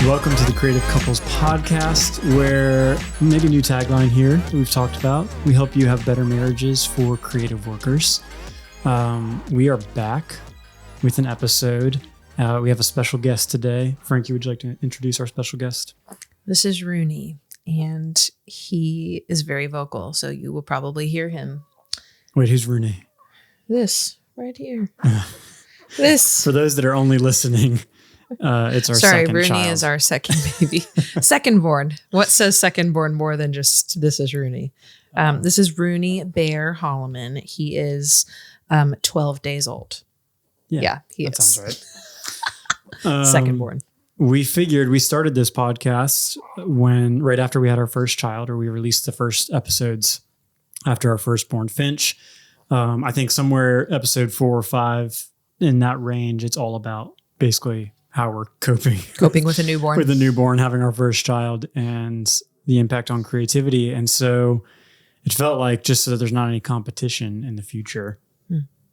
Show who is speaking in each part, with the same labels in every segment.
Speaker 1: Welcome to the Creative Couples Podcast, where maybe a new tagline here that we've talked about. We help you have better marriages for creative workers. We are back with an episode. We have a special guest today. Frankie, would you like to introduce our special guest?
Speaker 2: This is Rooney, and he is very vocal, so you will probably hear him.
Speaker 1: Wait, who's Rooney?
Speaker 2: This right here. This.
Speaker 1: For those that are only listening, it's our second
Speaker 2: Rooney
Speaker 1: child.
Speaker 2: is our second baby. Second born. What says second born more than just this is Rooney? This is Rooney Bear Holloman. He is 12 days old. Yeah, he
Speaker 1: that
Speaker 2: is.
Speaker 1: Sounds right.
Speaker 2: Second born.
Speaker 1: We figured we started this podcast right after we had our first child, or we released the first episodes after our firstborn Finch. I think somewhere episode 4 or 5 in that range, it's all about basically how we're coping
Speaker 2: with a newborn.
Speaker 1: With a newborn, having our first child, and the impact on creativity. And so it felt like, just so that there's not any competition in the future,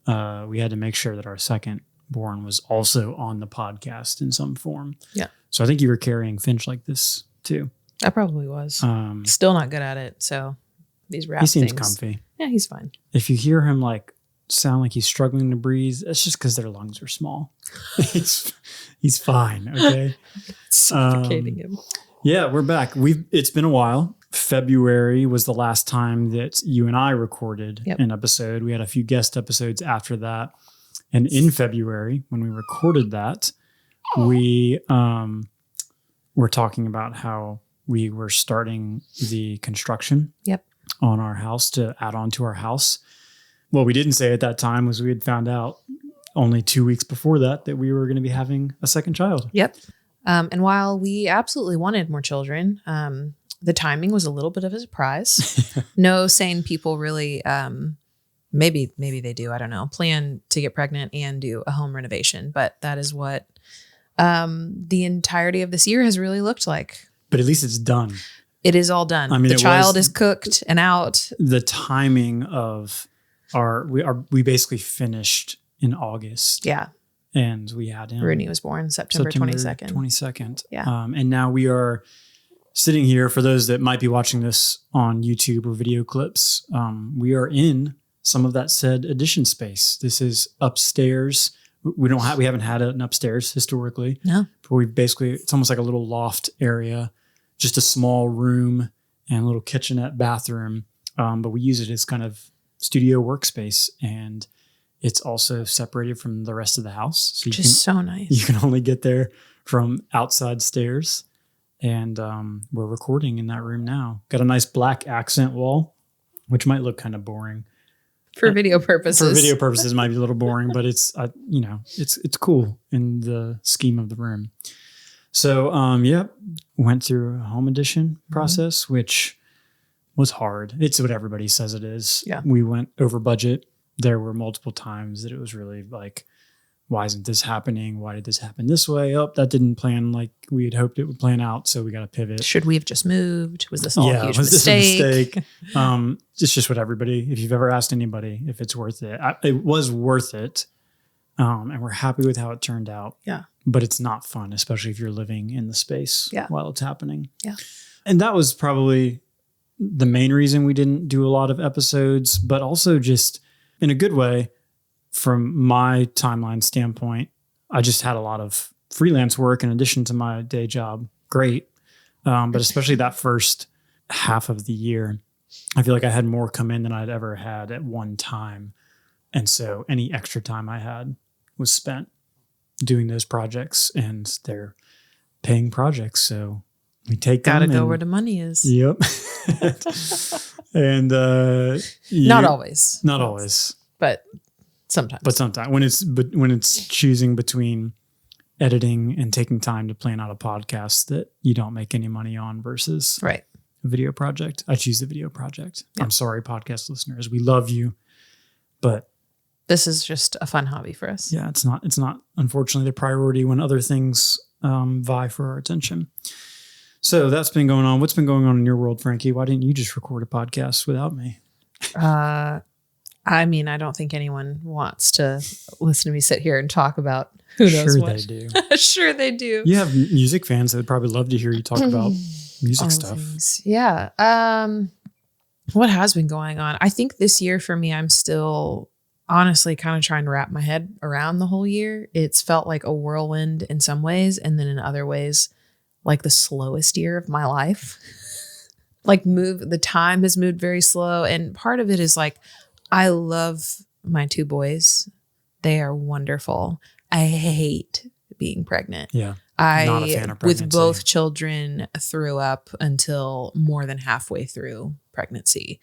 Speaker 1: we had to make sure that our second born was also on the podcast in some form.
Speaker 2: Yeah.
Speaker 1: So I think you were carrying Finch like this too.
Speaker 2: I probably was. Still not good at it. So these rap
Speaker 1: he seems
Speaker 2: things.
Speaker 1: comfy.
Speaker 2: Yeah, he's fine.
Speaker 1: If you hear him sound like he's struggling to breathe, it's just because their lungs are small. he's fine. Okay.
Speaker 2: Suffocating him.
Speaker 1: Yeah, we're back. It's been a while. February was the last time that you and I recorded an episode. We had a few guest episodes after that. And in February, when we recorded that, we were talking about how we were starting the construction on our house to add on to our house. What we didn't say at that time was we had found out only 2 weeks before that we were going to be having a second child.
Speaker 2: Yep. And while we absolutely wanted more children, the timing was a little bit of a surprise. No sane people really, maybe they do, I don't know, plan to get pregnant and do a home renovation. But that is what the entirety of this year has really looked like.
Speaker 1: But at least it's done.
Speaker 2: It is all done.
Speaker 1: I mean,
Speaker 2: the child is cooked and out.
Speaker 1: The timing of we basically finished in August.
Speaker 2: Yeah.
Speaker 1: And we had him.
Speaker 2: Rooney was born September 22nd.
Speaker 1: 22nd.
Speaker 2: Yeah.
Speaker 1: And now we are sitting here, for those that might be watching this on YouTube or video clips, we are in some of that said addition space. This is upstairs. We haven't had an upstairs historically.
Speaker 2: No.
Speaker 1: But it's almost like a little loft area, just a small room and a little kitchenette bathroom. But we use it as kind of studio workspace, and it's also separated from the rest of the house. So
Speaker 2: so nice.
Speaker 1: You can only get there from outside stairs. And we're recording in that room now. Got a nice black accent wall, which might look kind of boring.
Speaker 2: For video purposes.
Speaker 1: For video purposes, it might be a little boring, but it's cool in the scheme of the room. So, went through a home edition process, which was hard. It's what everybody says it is.
Speaker 2: Yeah.
Speaker 1: We went over budget. There were multiple times that it was really like, why isn't this happening? Why did this happen this way? Oh, that didn't plan like we had hoped it would plan out. So we got to pivot.
Speaker 2: Should we have just moved? Was this all a huge
Speaker 1: was
Speaker 2: mistake?
Speaker 1: This a mistake? It's just what everybody, if you've ever asked anybody if it's worth it, it was worth it. And we're happy with how it turned out.
Speaker 2: Yeah.
Speaker 1: But it's not fun, especially if you're living in the space while it's happening.
Speaker 2: Yeah.
Speaker 1: And that was probably the main reason we didn't do a lot of episodes, but also just in a good way, from my timeline standpoint, I just had a lot of freelance work in addition to my day job. Great. But especially that first half of the year, I feel like I had more come in than I'd ever had at one time. And so any extra time I had was spent doing those projects, and they're paying projects. So we take them.
Speaker 2: Gotta go where the money is.
Speaker 1: Yep. And
Speaker 2: not always.
Speaker 1: Not always.
Speaker 2: But sometimes.
Speaker 1: But sometimes when it's choosing between editing and taking time to plan out a podcast that you don't make any money on versus a video project, I choose the video project. Yeah. I'm sorry, podcast listeners. We love you, but
Speaker 2: this is just a fun hobby for us.
Speaker 1: Yeah, it's not unfortunately the priority when other things vie for our attention. So that's been going on. What's been going on in your world, Frankie? Why didn't you just record a podcast without me?
Speaker 2: I mean, I don't think anyone wants to listen to me sit here and talk about who knows
Speaker 1: Sure
Speaker 2: what.
Speaker 1: they do.
Speaker 2: Sure they do.
Speaker 1: You have music fans that would probably love to hear you talk about music
Speaker 2: All
Speaker 1: stuff.
Speaker 2: things. Yeah. What has been going on? I think this year for me, I'm still honestly kind of trying to wrap my head around the whole year. It's felt like a whirlwind in some ways, and then in other ways, like the slowest year of my life. Like the time has moved very slow. And part of it is like, I love my 2 boys. They are wonderful. I hate being pregnant.
Speaker 1: Yeah.
Speaker 2: I,
Speaker 1: not a fan of
Speaker 2: with
Speaker 1: pregnancy.
Speaker 2: both children, threw up until more than halfway through pregnancy,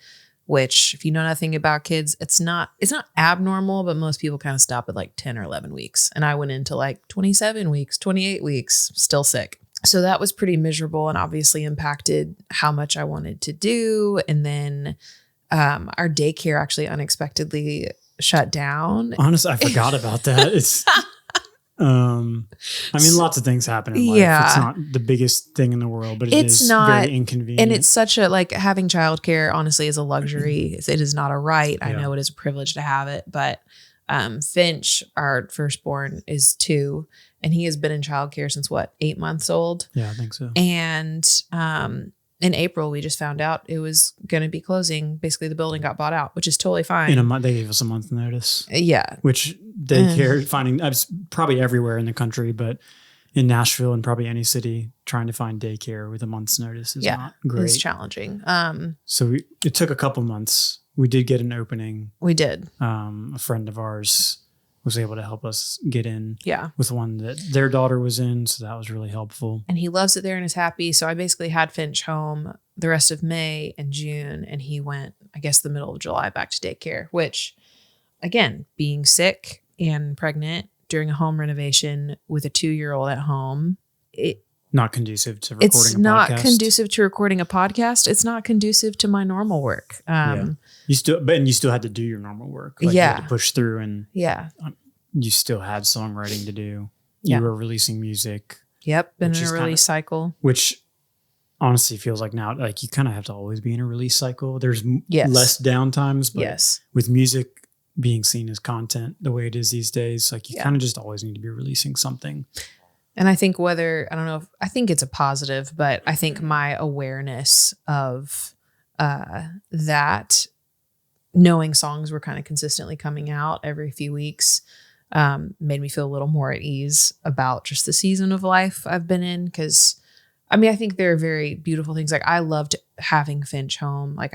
Speaker 2: which if you know nothing about kids, it's not abnormal, but most people kind of stop at like 10 or 11 weeks. And I went into like 27 weeks, 28 weeks, still sick. So that was pretty miserable and obviously impacted how much I wanted to do. And then our daycare actually unexpectedly shut down.
Speaker 1: Honestly, I forgot about that. It's, I mean, lots of things happen in life.
Speaker 2: Yeah.
Speaker 1: It's not the biggest thing in the world, but
Speaker 2: It's
Speaker 1: is
Speaker 2: not,
Speaker 1: very inconvenient.
Speaker 2: and it's such a, like, having childcare honestly is a luxury. It is not a right. I
Speaker 1: Yeah.
Speaker 2: know it is a privilege to have it, but Finch, our firstborn, is 2, and he has been in childcare since 8 months old.
Speaker 1: Yeah, I think so.
Speaker 2: And in April, we just found out it was going to be closing. Basically, the building got bought out, which is totally fine.
Speaker 1: In a month, they gave us a month notice.
Speaker 2: Yeah.
Speaker 1: Which daycare finding, it's probably everywhere in the country, but in Nashville and probably any city, trying to find daycare with a month's notice is not great.
Speaker 2: It's challenging.
Speaker 1: So it took a couple months. We did get an opening.
Speaker 2: We did.
Speaker 1: A friend of ours was able to help us get in
Speaker 2: Yeah.
Speaker 1: with one that their daughter was in. So that was really helpful.
Speaker 2: And he loves it there and is happy. So I basically had Finch home the rest of May and June. And he went, I guess, the middle of July back to daycare, which, again, being sick and pregnant during a home renovation with a 2-year-old at home,
Speaker 1: Not conducive to recording a podcast.
Speaker 2: it's not conducive to recording a podcast. It's not conducive to my normal work.
Speaker 1: You still had to do your normal work. Like you had to push through, and you still had songwriting to do. You were releasing music.
Speaker 2: Yep. Been
Speaker 1: Which
Speaker 2: in a
Speaker 1: is
Speaker 2: release cycle.
Speaker 1: Which honestly feels like now, like you kind of have to always be in a release cycle. There's
Speaker 2: Yes.
Speaker 1: less downtimes, but
Speaker 2: Yes.
Speaker 1: with music being seen as content the way it is these days, like you kind of just always need to be releasing something.
Speaker 2: And I think I think it's a positive, but I think my awareness of that, knowing songs were kind of consistently coming out every few weeks, made me feel a little more at ease about just the season of life I've been in. Cause I mean, I think there are very beautiful things. Like I loved having Finch home. Like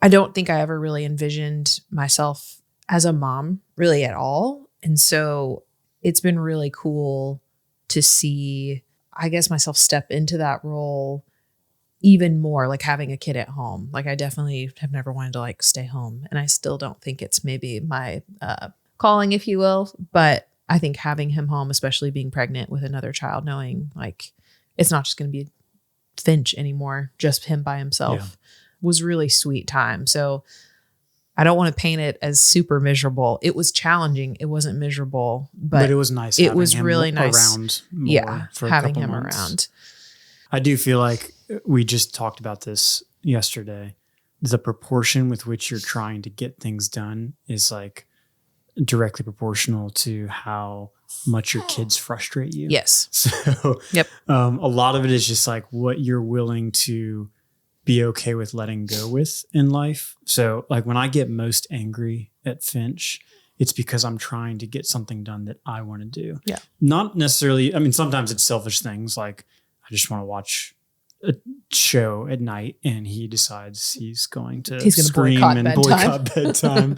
Speaker 2: I don't think I ever really envisioned myself as a mom really at all. And so it's been really cool to see, I guess, myself step into that role even more, like having a kid at home. Like I definitely have never wanted to like stay home, and I still don't think it's maybe my calling, if you will. But I think having him home, especially being pregnant with another child, knowing like it's not just going to be Finch anymore, just him by himself, was really sweet time. So I don't want to paint it as super miserable. It was challenging. It wasn't miserable, but
Speaker 1: it was nice.
Speaker 2: It was really nice
Speaker 1: around more for
Speaker 2: having
Speaker 1: a couple
Speaker 2: him
Speaker 1: months.
Speaker 2: around.
Speaker 1: I do feel like we just talked about this yesterday. The proportion with which you're trying to get things done is like directly proportional to how much your kids frustrate you.
Speaker 2: Yes.
Speaker 1: So a lot of it is just like what you're willing to be okay with letting go with in life. So like when I get most angry at Finch, it's because I'm trying to get something done that I want to do.
Speaker 2: Yeah.
Speaker 1: Not necessarily, I mean, sometimes it's selfish things like I just want to watch a show at night and he decides he's going to scream and boycott bedtime.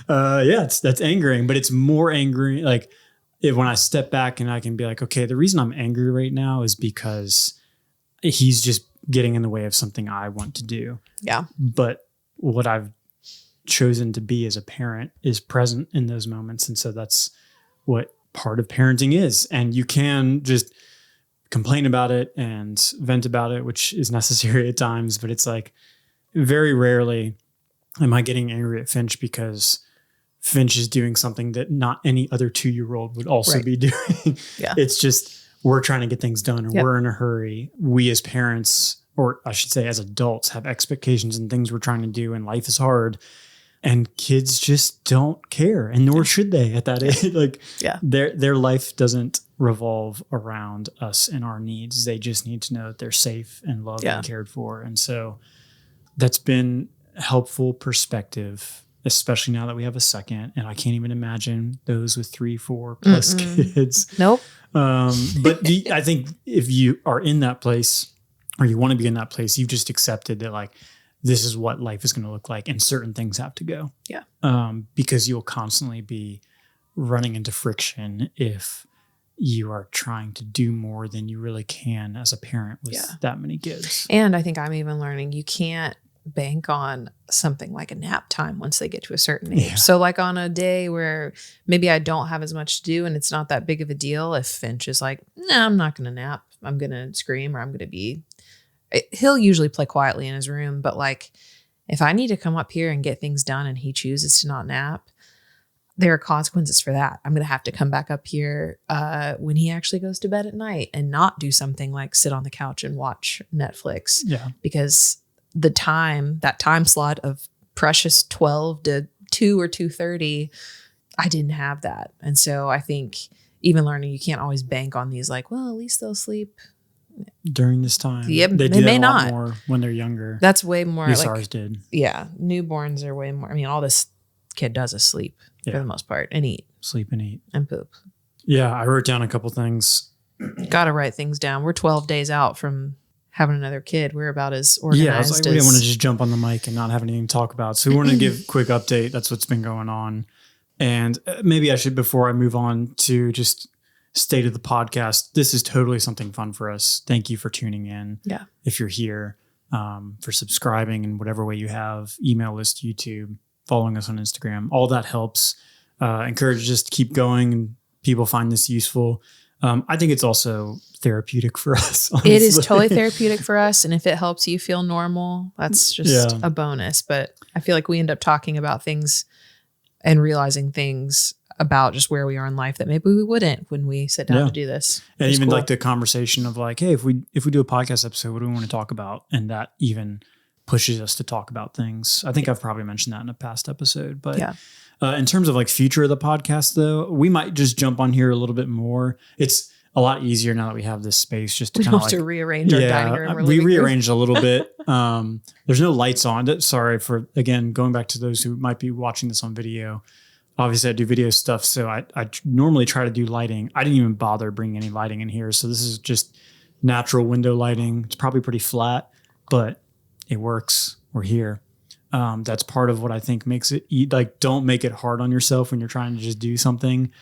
Speaker 1: That's angering, but it's more angry. Like when I step back and I can be like, okay, the reason I'm angry right now is because he's just getting in the way of something I want to do.
Speaker 2: Yeah.
Speaker 1: But what I've chosen to be as a parent is present in those moments. And so that's what part of parenting is. And you can just complain about it and vent about it, which is necessary at times. But it's like very rarely am I getting angry at Finch because Finch is doing something that not any other 2-year-old would also be doing.
Speaker 2: Yeah.
Speaker 1: It's just, we're trying to get things done and we're in a hurry. We as parents, or I should say as adults, have expectations and things we're trying to do and life is hard. And kids just don't care, and nor should they at that age. Like,
Speaker 2: Yeah.
Speaker 1: their life doesn't revolve around us and our needs. They just need to know that they're safe and loved and cared for. And so that's been helpful perspective, especially now that we have a second. And I can't even imagine those with 3, 4 plus kids.
Speaker 2: Nope.
Speaker 1: But I think if you are in that place, or you want to be in that place, you've just accepted that, like, this is what life is going to look like, and certain things have to go.
Speaker 2: Yeah.
Speaker 1: Because you'll constantly be running into friction if you are trying to do more than you really can as a parent with that many kids.
Speaker 2: And I think I'm even learning you can't bank on something like a nap time once they get to a certain age.
Speaker 1: Yeah.
Speaker 2: So like on a day where maybe I don't have as much to do and it's not that big of a deal, if Finch is like, no, I'm not going to nap, I'm going to scream, or I'm going to be, he'll usually play quietly in his room. But like, if I need to come up here and get things done and he chooses to not nap, there are consequences for that. I'm going to have to come back up here when he actually goes to bed at night and not do something like sit on the couch and watch Netflix.
Speaker 1: Yeah.
Speaker 2: Because that time slot of precious 12 to 2 or 2:30, I didn't have that. And so I think even learning, you can't always bank on these like, well, at least they'll sleep
Speaker 1: during this time.
Speaker 2: Yeah,
Speaker 1: they
Speaker 2: they
Speaker 1: do
Speaker 2: may
Speaker 1: that a lot
Speaker 2: not.
Speaker 1: more when they're younger.
Speaker 2: That's way more
Speaker 1: At least
Speaker 2: like,
Speaker 1: ours did.
Speaker 2: yeah, newborns are way more. I mean, all this kid does is sleep for the most part and eat
Speaker 1: Sleep and eat.
Speaker 2: and poop.
Speaker 1: Yeah, I wrote down a couple things.
Speaker 2: Got to write things down. We're 12 days out from having another kid. We're about as organized
Speaker 1: Yeah, I was like,
Speaker 2: as...
Speaker 1: we didn't want to just jump on the mic and not have anything to talk about. So we wanted to give a quick update. That's what's been going on. And maybe I should, before I move on to just state of the podcast, this is totally something fun for us. Thank you for tuning in.
Speaker 2: Yeah.
Speaker 1: If you're here, for subscribing in whatever way you have, email list, YouTube, following us on Instagram, all that helps. Encourage us to keep going and people find this useful. I think it's also therapeutic for us. Honestly.
Speaker 2: It is totally therapeutic for us. And if it helps you feel normal, that's just a bonus. But I feel like we end up talking about things and realizing things about just where we are in life that maybe we wouldn't when we sit down to do this.
Speaker 1: And even like the conversation of like, hey, if we do a podcast episode, what do we want to talk about? And that even pushes us to talk about things. I think I've probably mentioned that in a past episode, but in terms of like future of the podcast though, we might just jump on here a little bit more. It's a lot easier now that we have this space just to kind of like
Speaker 2: to rearrange our dining room.
Speaker 1: We rearranged a little bit. There's no lights on. Sorry for, again, going back to those who might be watching this on video. Obviously I do video stuff. So I normally try to do lighting. I didn't even bother bringing any lighting in here. So this is just natural window lighting. It's probably pretty flat, but it works. We're here. That's part of what I think makes it like, don't make it hard on yourself when you're trying to just do something.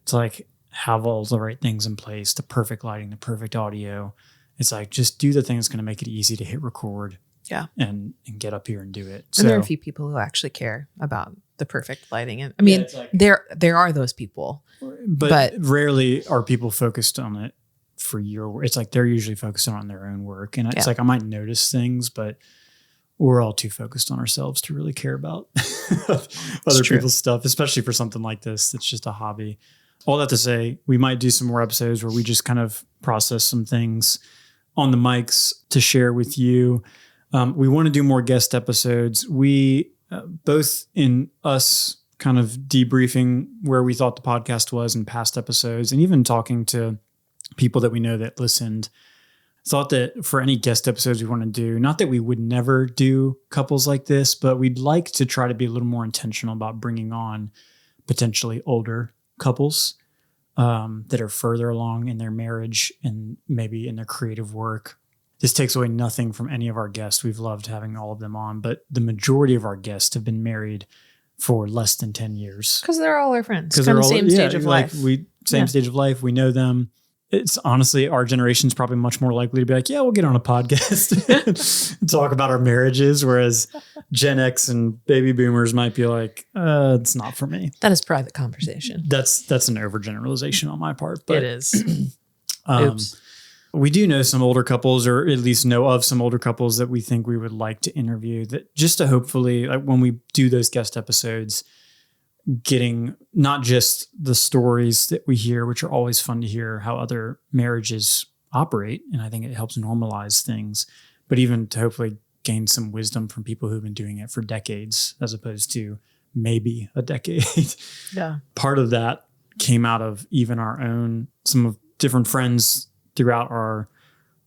Speaker 1: It's like, have all the right things in place, the perfect lighting, the perfect audio. It's like, just do the thing that's going to make it easy to hit record.
Speaker 2: Yeah.
Speaker 1: And get up here and do it.
Speaker 2: And there are a few people who actually care about the perfect lighting. And I mean, like, there are those people, but
Speaker 1: rarely are people focused on it for your work. It's like, they're usually focused on their own work. And it's like, I might notice things, but we're all too focused on ourselves to really care about other people's stuff, especially for something like this. It's just a hobby. All that to say, we might do some more episodes where we just kind of process some things on the mics to share with you. We want to do more guest episodes. We both in us kind of debriefing where we thought the podcast was in past episodes, and even talking to people that we know that listened, thought that for any guest episodes we want to do, not that we would never do couples like this, but we'd like to try to be a little more intentional about bringing on potentially older couples that are further along in their marriage and maybe in their creative work. This takes away nothing from any of our guests. We've loved having all of them on, but the majority of our guests have been married for less than 10 years.
Speaker 2: Because they're all our friends. Kind of same stage of life.
Speaker 1: Same stage of life. We know them. It's honestly, our generation's probably much more likely to be like, yeah, we'll get on a podcast and talk about our marriages. Whereas Gen X and baby boomers might be like, it's not for me.
Speaker 2: That is private conversation.
Speaker 1: That's an overgeneralization on my part. But
Speaker 2: it is. Oops.
Speaker 1: We do know some older couples, or at least know of some older couples that we think we would like to interview, that just to hopefully, like, when we do those guest episodes, getting not just the stories that we hear, which are always fun to hear how other marriages operate. And I think it helps normalize things, but even to hopefully gain some wisdom from people who've been doing it for decades, as opposed to maybe a decade.
Speaker 2: Yeah.
Speaker 1: Part of that came out of even our own, some of different friends throughout our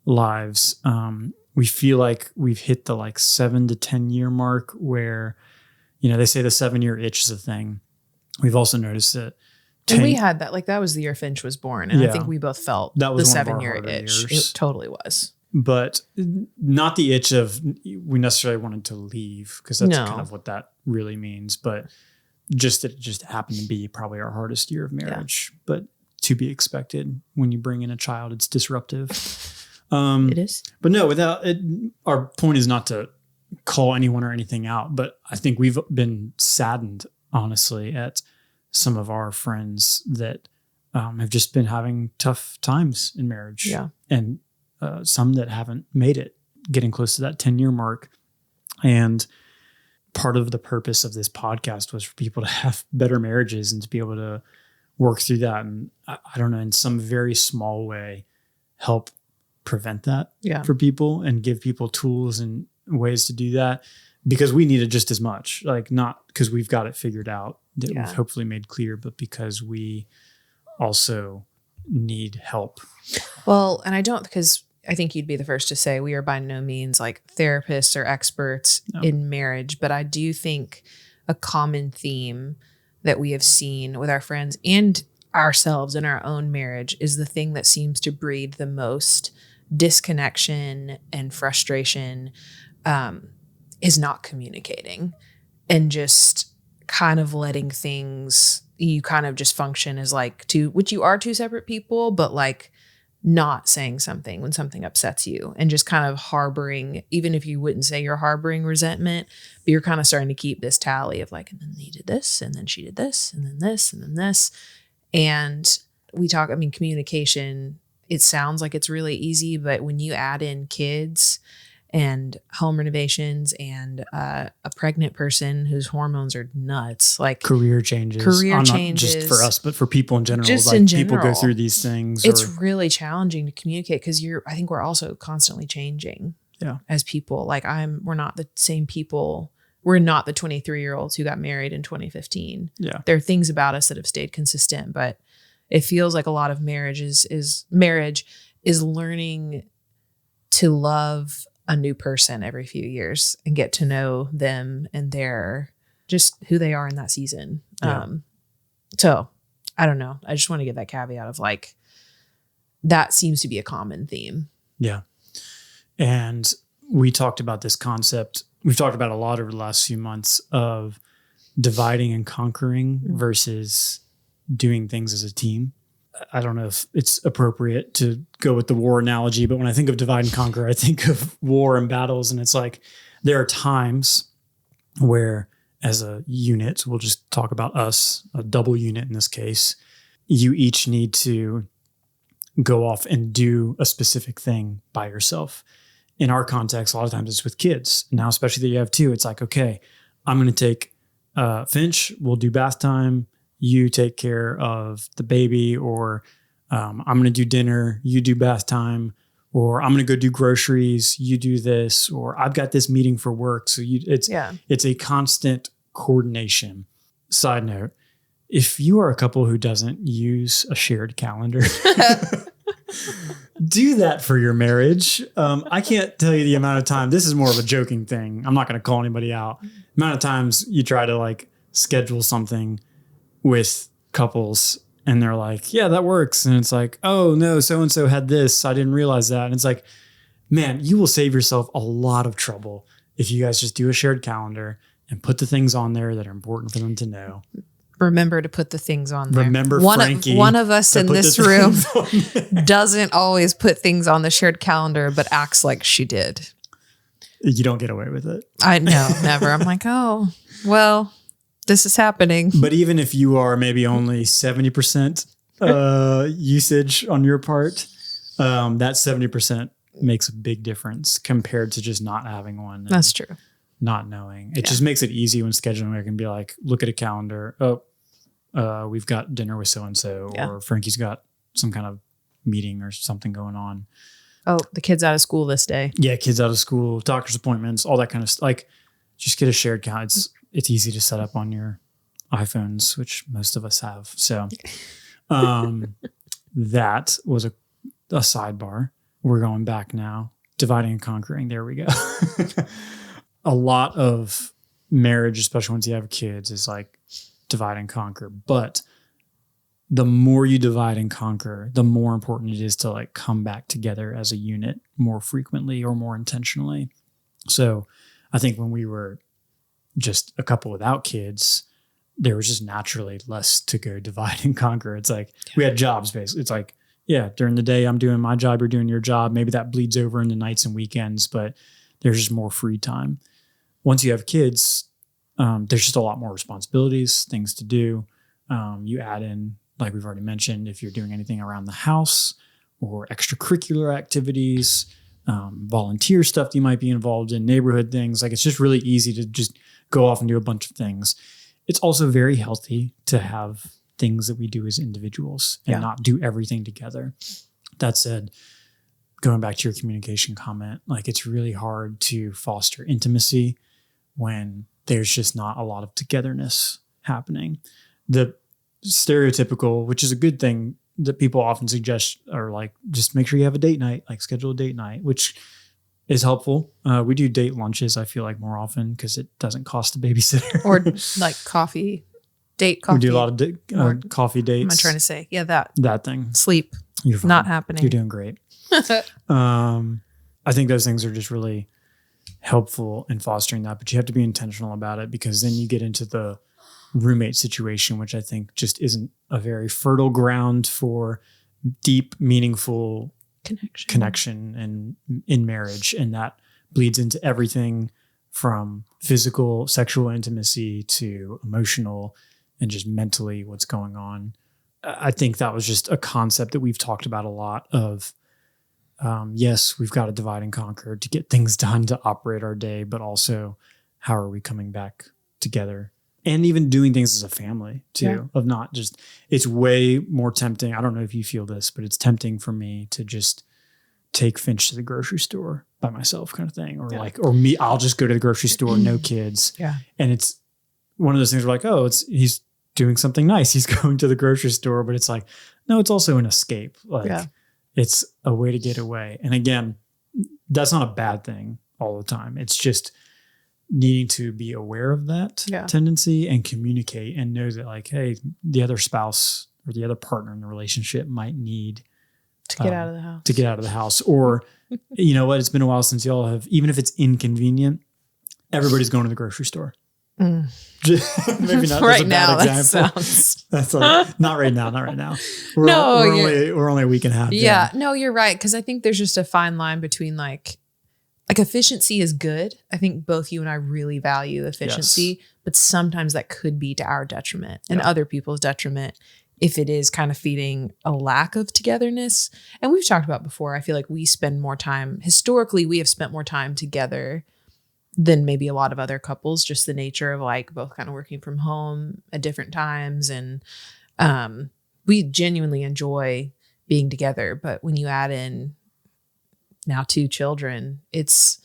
Speaker 1: lives. We feel like we've hit the like 7 to 10 year mark where, they say the 7-year itch is a thing. We've also noticed that.
Speaker 2: And we had that, like that was the year Finch was born. And
Speaker 1: Yeah.
Speaker 2: I think we both felt
Speaker 1: that was
Speaker 2: the
Speaker 1: one of our
Speaker 2: 7-year
Speaker 1: harder
Speaker 2: itch.
Speaker 1: years.
Speaker 2: It totally was.
Speaker 1: But not the itch of we necessarily wanted to leave, because that's kind of what that really means. But just that it just happened to be probably our hardest year of marriage. Yeah. But to be expected when you bring in a child, it's disruptive.
Speaker 2: It is.
Speaker 1: But no, without it, our point is not to call anyone or anything out. But I think we've been saddened, honestly, at some of our friends that have just been having tough times in marriage.
Speaker 2: Yeah.
Speaker 1: And some that haven't made it, getting close to that 10-year mark. And part of the purpose of this podcast was for people to have better marriages and to be able to work through that. And I don't know, in some very small way, help prevent that for people and give people tools and ways to do that, because we need it just as much, like not because we've got it figured out that we've hopefully made clear, but because we also need help.
Speaker 2: Well, and because I think you'd be the first to say we are by no means like therapists or experts in marriage, but I do think a common theme that we have seen with our friends and ourselves in our own marriage is the thing that seems to breed the most disconnection and frustration is not communicating and just kind of letting things, you kind of just function as like which you are two separate people, but like not saying something when something upsets you and just kind of harboring, even if you wouldn't say you're harboring resentment, but you're kind of starting to keep this tally of like, and then he did this, and then she did this, and then this, and then this. And communication, it sounds like it's really easy, but when you add in kids and home renovations and a pregnant person whose hormones are nuts, like
Speaker 1: career changes, not just for us, but for people in general.
Speaker 2: Just
Speaker 1: like
Speaker 2: in general,
Speaker 1: people go through these things.
Speaker 2: It's really challenging to communicate because I think we're also constantly changing as people. Like we're not the same people. We're not the 23-year-olds who got married in 2015. Yeah. There are things about us that have stayed consistent, but it feels like a lot of marriage is learning to love a new person every few years and get to know them and their just who they are in that season. Yeah. So I don't know. I just want to give that caveat of like, that seems to be a common theme.
Speaker 1: Yeah. And we talked about this concept. We've talked about a lot over the last few months of dividing and conquering versus doing things as a team. I don't know if it's appropriate to go with the war analogy, but when I think of divide and conquer, I think of war and battles. And it's like, there are times where as a unit, we'll just talk about us, a double unit in this case, you each need to go off and do a specific thing by yourself. In our context, a lot of times it's with kids. Now, especially that you have two, it's like, okay, I'm going to take Finch, we'll do bath time. You take care of the baby, or I'm going to do dinner, you do bath time, or I'm going to go do groceries, you do this, or I've got this meeting for work. So it's a constant coordination. Side note, if you are a couple who doesn't use a shared calendar, do that for your marriage. I can't tell you the amount of time. This is more of a joking thing. I'm not going to call anybody out. The amount of times you try to like schedule something with couples and they're like, yeah, that works. And it's like, oh no, so-and-so had this. I didn't realize that. And it's like, man, you will save yourself a lot of trouble if you guys just do a shared calendar and put the things on there that are important for them to know.
Speaker 2: Remember to put the things on there.
Speaker 1: Remember Frankie.
Speaker 2: One of us in this room doesn't always put things on the shared calendar, but acts like she did.
Speaker 1: You don't get away with it.
Speaker 2: I know, never. I'm like, oh, well, this is happening.
Speaker 1: But even if you are maybe only 70% usage on your part, that 70% makes a big difference compared to just not having one.
Speaker 2: That's true.
Speaker 1: Not knowing. It just makes it easy when scheduling. I can be like, look at a calendar. Oh, we've got dinner with so-and-so, or Frankie's got some kind of meeting or something going on.
Speaker 2: Oh, the kid's out of school this day.
Speaker 1: Yeah, kids out of school, doctor's appointments, all that kind of stuff. Like, just get a shared calendar. it's easy to set up on your iPhones, which most of us have. So that was a sidebar. We're going back now. Dividing and conquering. There we go. A lot of marriage, especially once you have kids, is like divide and conquer. But the more you divide and conquer, the more important it is to like come back together as a unit more frequently or more intentionally. So I think when we were just a couple without kids, there was just naturally less to go divide and conquer. It's like we had jobs basically. It's like, yeah, during the day I'm doing my job, you're doing your job. Maybe that bleeds over into nights and weekends, but there's just more free time. Once you have kids, there's just a lot more responsibilities, things to do. You add in, like we've already mentioned, if you're doing anything around the house or extracurricular activities, volunteer stuff that you might be involved in, neighborhood things. Like it's just really easy to just go off and do a bunch of things. It's also very healthy to have things that we do as individuals and not do everything together. That said, going back to your communication comment, like it's really hard to foster intimacy when there's just not a lot of togetherness happening. The stereotypical, which is a good thing that people often suggest, are like, just make sure you have a date night, like schedule a date night, which is helpful. We do date lunches, I feel like, more often because it doesn't cost a babysitter.
Speaker 2: Or like date coffee.
Speaker 1: We do a lot of coffee dates.
Speaker 2: What am I trying to say? Yeah, that
Speaker 1: thing.
Speaker 2: Sleep.
Speaker 1: You're fine.
Speaker 2: Not happening.
Speaker 1: You're doing great. I think those things are just really helpful in fostering that, but you have to be intentional about it because then you get into the roommate situation, which I think just isn't a very fertile ground for deep, meaningful connection and in marriage. And that bleeds into everything from physical, sexual intimacy to emotional and just mentally what's going on. I think that was just a concept that we've talked about a lot of, yes, we've got to divide and conquer to get things done to operate our day, but also how are we coming back together and even doing things as a family too, of not just, it's way more tempting. I don't know if you feel this, but it's tempting for me to just take Finch to the grocery store by myself kind of thing. Or or me, I'll just go to the grocery store, no kids.
Speaker 2: Yeah.
Speaker 1: And it's one of those things where like, oh, he's doing something nice. He's going to the grocery store, but it's like, no, it's also an escape. Like it's a way to get away. And again, that's not a bad thing all the time. It's just needing to be aware of that tendency and communicate and know that like, hey, the other spouse or the other partner in the relationship might need
Speaker 2: to get out of the house.
Speaker 1: To get out of the house. Or, you know what, it's been a while since y'all have, even if it's inconvenient, everybody's going to the grocery store. Maybe not
Speaker 2: right now.
Speaker 1: That sounds that's not right now. Not right now. We're only a week and a half.
Speaker 2: Yeah. No, you're right. Because I think there's just a fine line between like efficiency is good. I think both you and I really value efficiency, but sometimes that could be to our detriment and other people's detriment if it is kind of feeding a lack of togetherness. And we've talked about before, I feel like we spend more time, historically, we have spent more time together than maybe a lot of other couples, just the nature of like both kind of working from home at different times. And we genuinely enjoy being together. But when you add in now 2 children, it's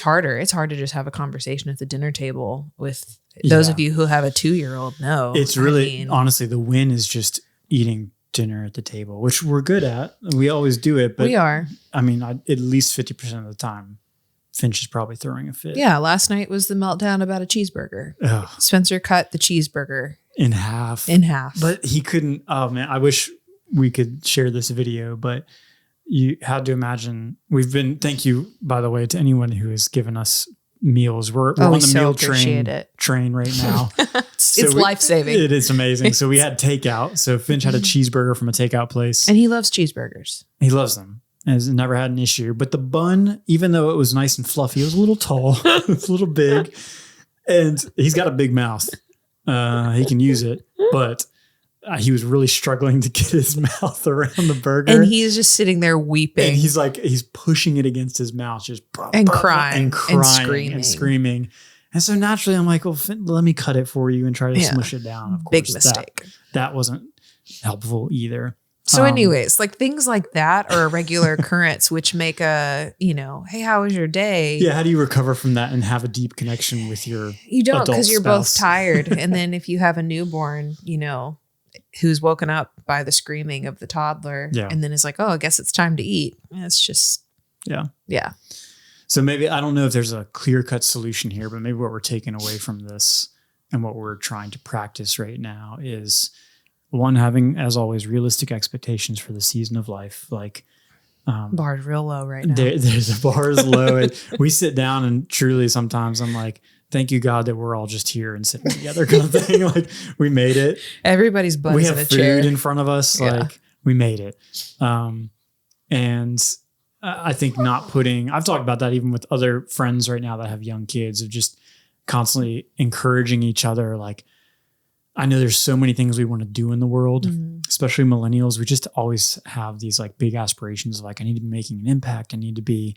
Speaker 2: harder. It's hard to just have a conversation at the dinner table with those of you who have a 2-year-old. No,
Speaker 1: it's really, honestly, the win is just eating dinner at the table, which we're good at. We always do it, but
Speaker 2: we are.
Speaker 1: I mean, at least 50% of the time, Finch is probably throwing a fit.
Speaker 2: Yeah. Last night was the meltdown about a cheeseburger. Ugh. Spencer cut the cheeseburger
Speaker 1: in half. But he couldn't. Oh man, I wish we could share this video, but you had to imagine thank you, by the way, to anyone who has given us meals. We're on the meal train right now.
Speaker 2: It's life-saving.
Speaker 1: It is amazing. So we had takeout. So Finch had a cheeseburger from a takeout place.
Speaker 2: And he loves cheeseburgers.
Speaker 1: He loves them. Has never had an issue. But the bun, even though it was nice and fluffy, it was a little tall. It was a little big. And he's got a big mouth. He can use it. But he was really struggling to get his mouth around the burger.
Speaker 2: And he's just sitting there weeping.
Speaker 1: And he's pushing it against his mouth, just
Speaker 2: crying
Speaker 1: and screaming. And so naturally I'm like, well, let me cut it for you and try to smush it down. Of course,
Speaker 2: big mistake.
Speaker 1: That wasn't helpful either.
Speaker 2: So anyways, like things like that are a regular occurrence, which make a, hey, how was your day?
Speaker 1: Yeah. How do you recover from that and have a deep connection with your
Speaker 2: You don't,
Speaker 1: adult
Speaker 2: because you're both
Speaker 1: spouse?
Speaker 2: tired. And then if you have a newborn, who's woken up by the screaming of the toddler and then is like, oh, I guess it's time to eat. It's just, yeah.
Speaker 1: So maybe, I don't know if there's a clear-cut solution here, but maybe what we're taking away from this and what we're trying to practice right now is, one, having, as always, realistic expectations for the season of life. Like,
Speaker 2: bar's real low right now.
Speaker 1: There's a bar is low. And we sit down and truly sometimes I'm like, thank you, God, that we're all just here and sitting together kind of thing. Like, we made it.
Speaker 2: Everybody's butt
Speaker 1: We
Speaker 2: is
Speaker 1: have
Speaker 2: in a
Speaker 1: food
Speaker 2: chair
Speaker 1: in front of us.
Speaker 2: Yeah.
Speaker 1: Like, we made it. And I think I've talked about that even with other friends right now that have young kids, of just constantly encouraging each other. Like, I know there's so many things we want to do in the world, especially millennials. We just always have these like big aspirations of like, I need to be making an impact. I need to be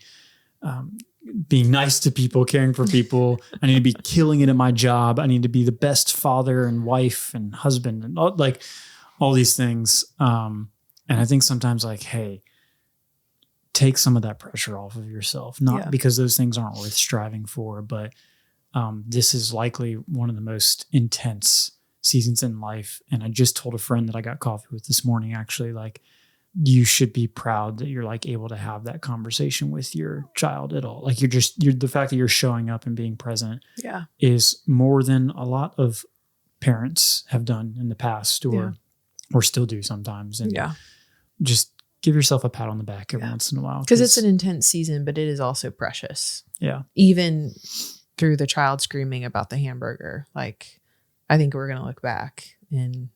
Speaker 1: being nice to people, caring for people. I need to be killing it at my job. I need to be the best father and wife and husband and all these things. And I think sometimes like, hey, take some of that pressure off of yourself, not because those things aren't worth striving for, but this is likely one of the most intense seasons in life. And I just told a friend that I got coffee with this morning, actually, like, you should be proud that you're like able to have that conversation with your child at all. Like, you're the fact that you're showing up and being present is more than a lot of parents have done in the past or still do sometimes. And just give yourself a pat on the back every once in a while.
Speaker 2: Because it's an intense season, but it is also precious.
Speaker 1: Yeah.
Speaker 2: Even through the child screaming about the hamburger, like, I think we're going to look back and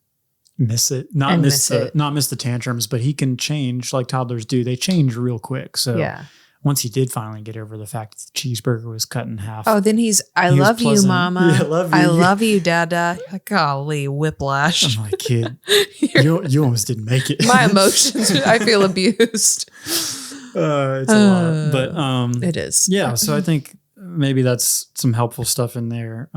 Speaker 1: miss it. Not miss the tantrums, but he can change like toddlers do. They change real quick. So once he did finally get over the fact that the cheeseburger was cut in half.
Speaker 2: Oh, then I love you, mama.
Speaker 1: Yeah, love you.
Speaker 2: I love you, dada. Golly, whiplash.
Speaker 1: I'm like, kid, you almost didn't make it.
Speaker 2: My emotions, I feel abused.
Speaker 1: It's a lot, but
Speaker 2: it is.
Speaker 1: Yeah. So I think maybe that's some helpful stuff in there.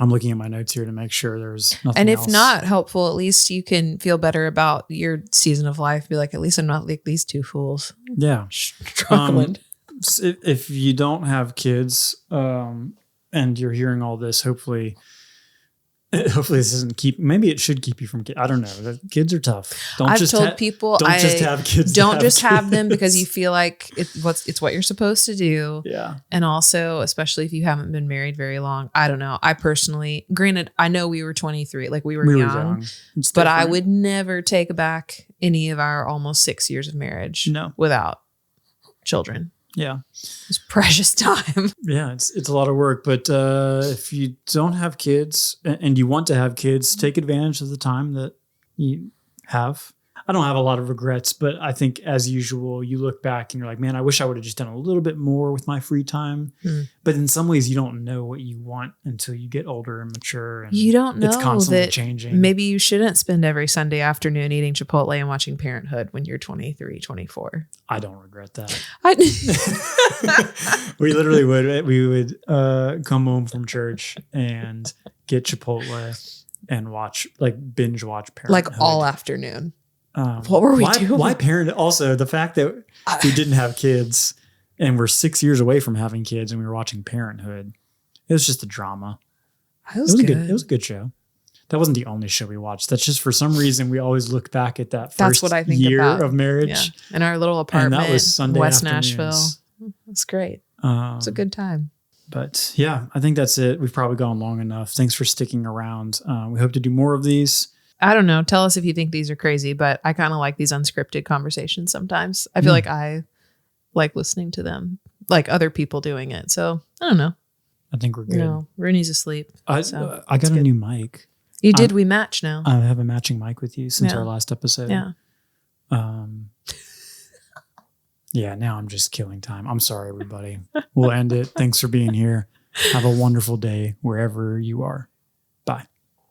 Speaker 1: I'm looking at my notes here to make sure there's nothing
Speaker 2: And if
Speaker 1: else.
Speaker 2: not helpful, at least you can feel better about your season of life. Be like, at least I'm not like these two fools.
Speaker 1: Yeah.
Speaker 2: Struggling.
Speaker 1: If you don't have kids and you're hearing all this, hopefully this isn't maybe it should keep you from kids. I don't know. Kids are tough.
Speaker 2: I've told people
Speaker 1: don't just have kids.
Speaker 2: Don't just have them because you feel like it's what you're supposed to do.
Speaker 1: Yeah.
Speaker 2: And also, especially if you haven't been married very long. I don't know. I personally, granted, I know we were 23, like we were young. But I would never take back any of our almost 6 years of marriage without children.
Speaker 1: Yeah.
Speaker 2: It's precious time.
Speaker 1: Yeah, it's a lot of work. But if you don't have kids and you want to have kids, take advantage of the time that you have. I don't have a lot of regrets, but I think as usual, you look back and you're like, man, I wish I would have just done a little bit more with my free time. But in some ways, you don't know what you want until you get older and mature. And
Speaker 2: you don't know
Speaker 1: it's constantly
Speaker 2: that
Speaker 1: changing.
Speaker 2: Maybe you shouldn't spend every Sunday afternoon eating Chipotle and watching Parenthood when you're 23, 24.
Speaker 1: I don't regret that.
Speaker 2: I
Speaker 1: We literally would. We would come home from church and get Chipotle and binge watch Parenthood.
Speaker 2: like all afternoon. What were we doing?
Speaker 1: Why parent? Also, the fact that we didn't have kids and we're 6 years away from having kids and we were watching Parenthood. It was just a drama.
Speaker 2: It was good.
Speaker 1: It was a good show. That wasn't the only show we watched. That's just for some reason we always look back at that first year of marriage.
Speaker 2: Yeah. In our little apartment
Speaker 1: and that was Sunday
Speaker 2: in West
Speaker 1: afternoons.
Speaker 2: Nashville. It's great. It's a good time.
Speaker 1: But yeah, I think that's it. We've probably gone long enough. Thanks for sticking around. We hope to do more of these.
Speaker 2: I don't know. Tell us if you think these are crazy, but I kind of like these unscripted conversations sometimes. I feel like I like listening to them, like other people doing it. So I don't know.
Speaker 1: I think we're good.
Speaker 2: No, Rooney's asleep.
Speaker 1: I got a new mic.
Speaker 2: You did. We match now.
Speaker 1: I have a matching mic with you since our last episode.
Speaker 2: Yeah.
Speaker 1: Yeah, now I'm just killing time. I'm sorry, everybody. We'll end it. Thanks for being here. Have a wonderful day wherever you are. Bye.